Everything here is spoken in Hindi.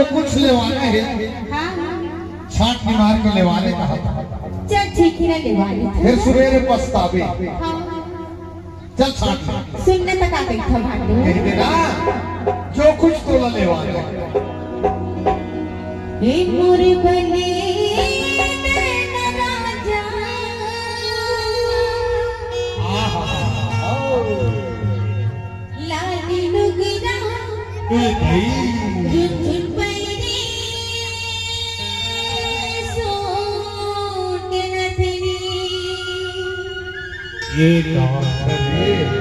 जो कुछ लेवाना है हाँ छाट मार के लेवाने कहा था। चल ठीक है लेवानी फिर सवेरे पछतावे। हाँ चल छाट सुनने तक आ गई था भांडे कह देना जो कुछ तो लेवाना हे मोर बने देना राजा लाली नुगरा झुनझुन पैरी सोट नथनी ये कौन करे